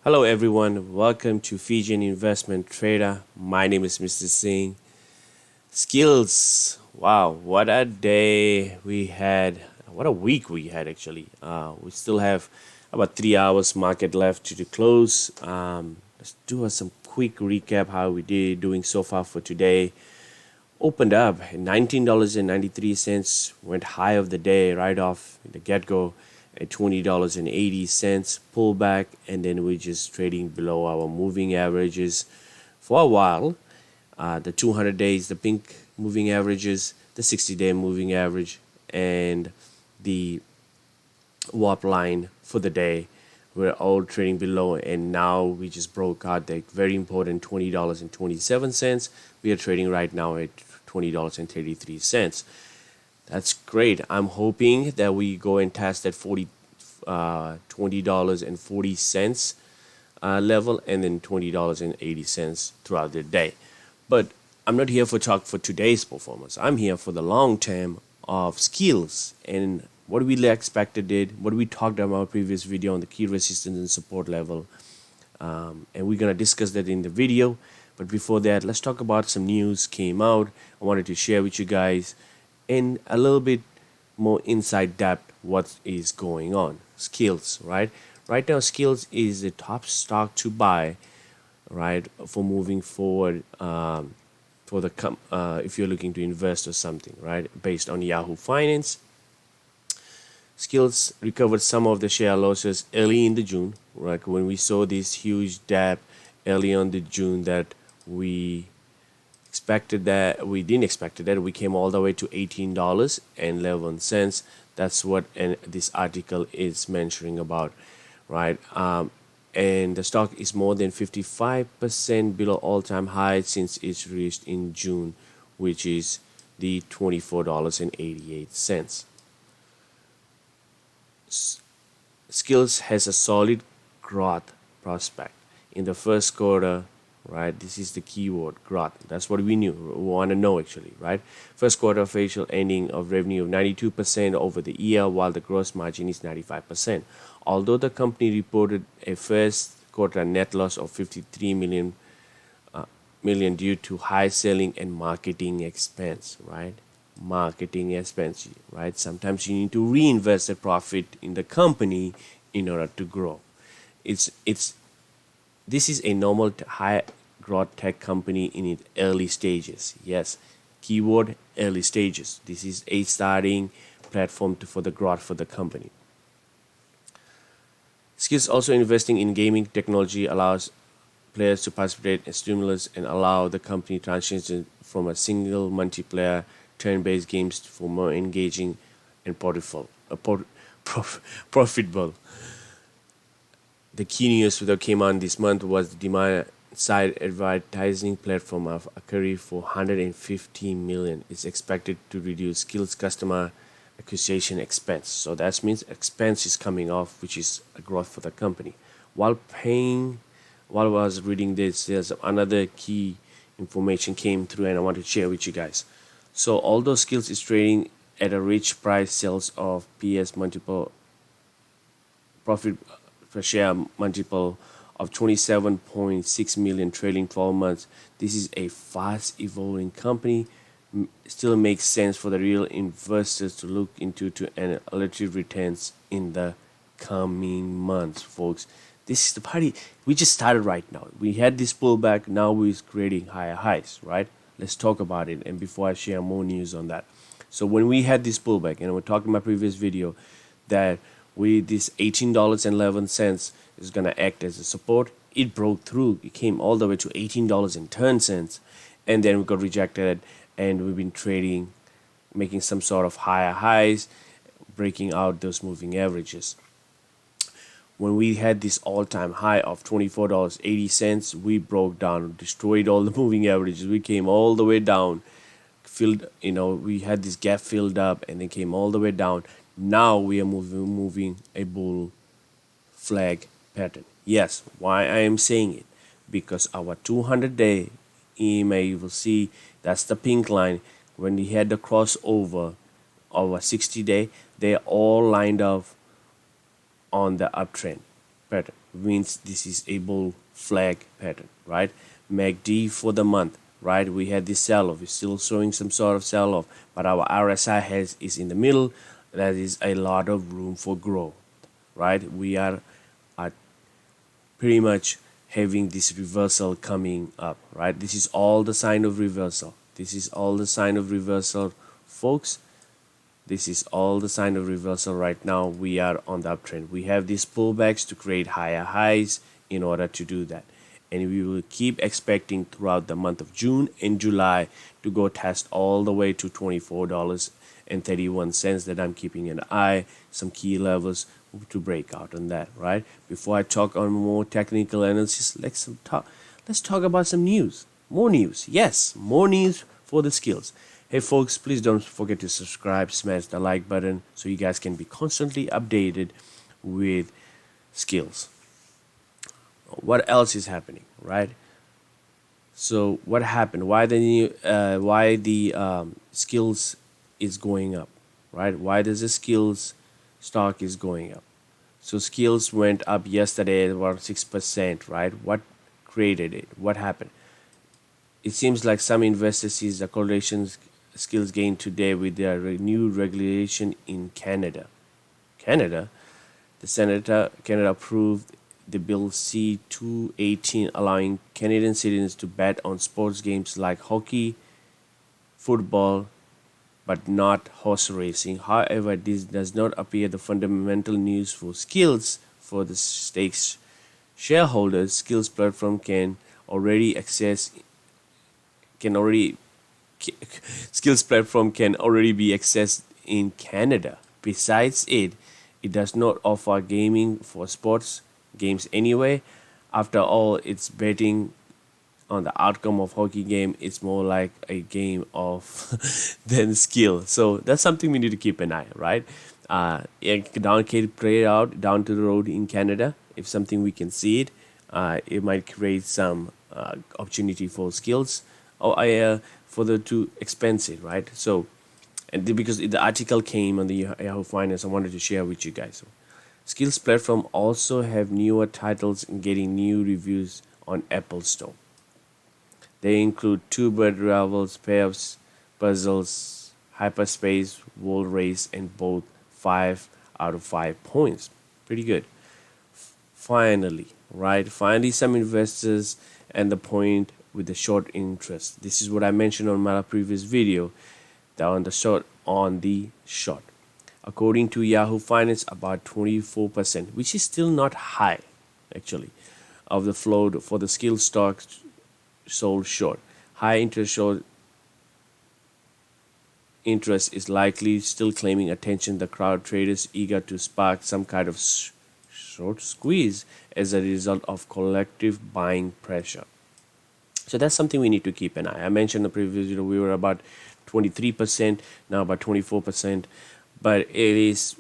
Hello everyone, welcome to Fijian Investment Trader. My name is Mr. Singh. Skills. Wow, what a day we had. What a week we had actually. We still have about 3 hours market left to the close. Let's do some quick recap how we did doing so far for today. Opened up at $19.93, went high of the day right off the get-go at $20.80, pullback, and then we're just trading below our moving averages for a while. The 200 days, the pink moving averages, the 60-day moving average, and the warp line for the day. We're all trading below, and now we just broke out the very important $20.27. We are trading right now at $20.33. That's great. I'm hoping that we go and test that $20.40 level, and then $20.80 throughout the day. But I'm not here for talk for today's performance. I'm here for the long term of skills and what we expected did, what we talked about previous video on the key resistance and support level. And we're gonna discuss that in the video. But before that, let's talk about some news came out. I wanted to share with you guys in a little bit more inside depth what is going on. Skills, right? Right now, Skills is the top stock to buy, right, for moving forward. For the if you're looking to invest or something, right, based on Yahoo Finance. Skills recovered some of the share losses early in the June, right? When we saw this huge dip early on the June that we didn't expect that we came all the way to $18.11. That's what this article is mentioning about, right? And the stock is more than 55% below all-time high since it's reached in June, which is the $24.88. Skills has a solid growth prospect in the first quarter, right? This is the keyword, growth. That's what we want to know actually, right? First quarter facial ending of revenue of 92% over the year, while the gross margin is 95%. Although the company reported a first quarter net loss of 53 million due to high selling and marketing expense, right? Marketing expense, right? Sometimes you need to reinvest the profit in the company in order to grow. This is a normal high growth tech company in its early stages. Yes, keyword early stages. This is a starting platform for the growth for the company. Skills also investing in gaming technology allows players to participate in stimulus and allow the company transition from a single multiplayer turn-based games for more engaging and profitable. The key news that came on this month was the demand-side advertising platform of Akari for $150 million is expected to reduce Skills customer acquisition expense. So that means expense is coming off, which is a growth for the company. While I was reading this, there's another key information came through, and I want to share with you guys. So although Skills is trading at a rich price sales of PS multiple profit per share multiple of 27.6 million trailing 12 months, this is a fast evolving company. Still makes sense for the real investors to look into to analytic returns in the coming months, folks. This is the party. We just started right now. We had this pullback. Now we're creating higher highs, right? Let's talk about it. And before I share more news on that. So when we had this pullback, and we're talking in my previous video that this $18.11 is going to act as a support. It broke through. It came all the way to $18.10. And then we got rejected. And we've been trading, making some sort of higher highs, breaking out those moving averages. When we had this all-time high of $24.80, we broke down, destroyed all the moving averages. We came all the way down, we had this gap filled up and then came all the way down. Now we are moving a bull flag pattern. Yes, why I am saying it? Because our 200-day EMA, you will see that's the pink line. When we had the crossover of a 60-day, they're all lined up on the uptrend. pattern, means this is a bull flag pattern, right? MACD for the month, right? We had this sell-off. It's still showing some sort of sell-off, but our RSI is in the middle. That is a lot of room for growth, right? We are at pretty much having this reversal coming up, right? This is all the sign of reversal. This is all the sign of reversal, folks. This is all the sign of reversal right now. We are on the uptrend. We have these pullbacks to create higher highs in order to do that. And we will keep expecting throughout the month of June and July to go test all the way to $24.31 that I'm keeping an eye, some key levels to break out on that, right? Before I talk on more technical analysis, let's talk about some news. More news. Yes, more news for the skills. Hey folks, please don't forget to subscribe, smash the like button so you guys can be constantly updated with skills. What else is happening, right? So what happened? Why the skills is going up, right? Why does the skills stock is going up? So skills went up yesterday about 6%, right? What created it? What happened? It seems like some investors sees the correlations skills gain today with their new regulation in Canada. Canada, the Canada approved the Bill C-218 allowing Canadian citizens to bet on sports games like hockey, football, but not horse racing. However, this does not appear the fundamental news for skills for the stakes shareholders. Skills platform skills platform can already be accessed in Canada. Besides it does not offer gaming for sports games anyway. After all, it's betting on the outcome of hockey game. It's more like a game of than skill. So that's something we need to keep an eye, right? It can play out down to the road in Canada. If something we can see it, it might create some opportunity for skills or for the too expensive, right? So, because the article came on the Yahoo Finance, I wanted to share with you guys. So, skills platform also have newer titles and getting new reviews on Apple Store. They include Two Bird Rivals, Pairs, Puzzles, Hyperspace, Wall Race, and both 5 out of 5 points. Pretty good. Finally, right? Finally, some investors and the point with the short interest. This is what I mentioned on my previous video. On the short. According to Yahoo Finance, about 24%, which is still not high, actually, of the float for the skill stocks sold short. High interest is likely still claiming attention. The crowd traders eager to spark some kind of short squeeze as a result of collective buying pressure. So that's something we need to keep an eye. I mentioned in the previous video we were about 23%, now about 24%, but it is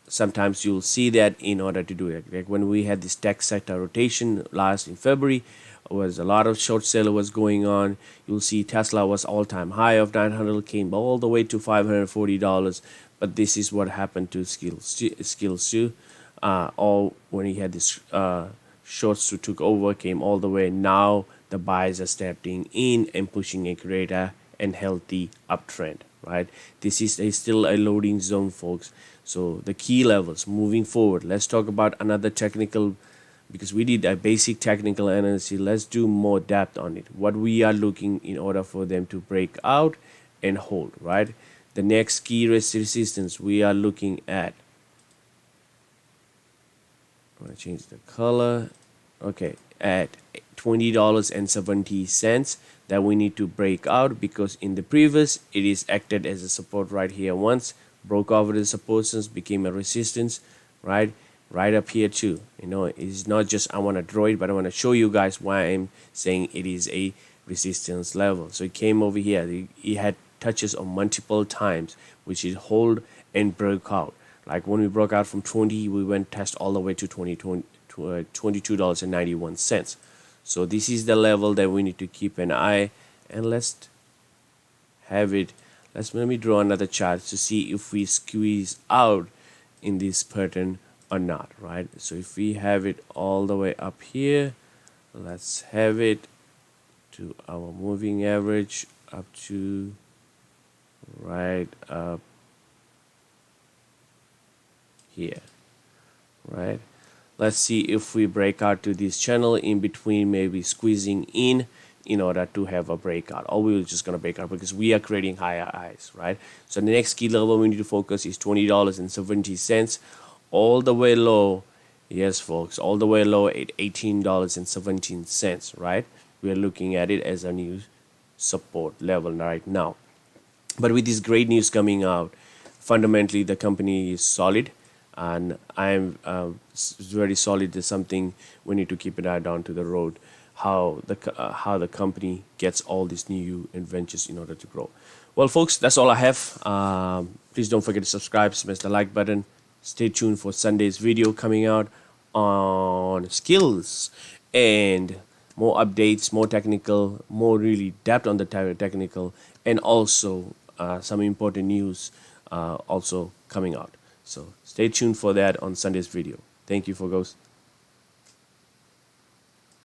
sometimes you'll see that in order to do it. Like when we had this tech sector rotation last in February, was a lot of short seller was going on. You'll see Tesla was all-time high of 900, came all the way to $540, but this is what happened to skills too. All when he had this shorts who took over, came all the way. Now the buys are stepping in and pushing a greater and healthy uptrend, right? This is still a loading zone, folks. So the key levels moving forward. Let's talk about another technical, because we did a basic technical analysis. Let's do more depth on it. What we are looking in order for them to break out and hold, right? The next key resistance we are looking at. I'm going to change the color. Okay, at $20.70 that we need to break out, because in the previous it is acted as a support right here once, broke over the support zones, became a resistance, right up here too. It's not just I want to draw it, but I want to show you guys why I'm saying it is a resistance level. So it came over here, it had touches on multiple times, which it hold and broke out. Like when we broke out from 20, we went test all the way to $22.91. So this is the level that we need to keep an eye. And let's have it. Let me draw another chart to see if we squeeze out in this pattern or not, right? So if we have it all the way up here, let's have it to our moving average up to right up here, right? Let's see if we break out to this channel in between, maybe squeezing in order to have a breakout, or we're just going to break out because we are creating higher highs, right? So the next key level we need to focus is $20.70 all the way low. Yes, folks, all the way low at $18.17, right? We're looking at it as a new support level right now. But with this great news coming out, fundamentally the company is solid, and I'm very solid. There's something we need to keep an eye down to the road, how the company gets all these new adventures in order to grow. Well, folks, that's all I have. Please don't forget to subscribe, smash the like button. Stay tuned for Sunday's video coming out on skills and more updates, more technical, more really depth on the technical, and also some important news also coming out. So stay tuned for that on Sunday's video. Thank you, folks.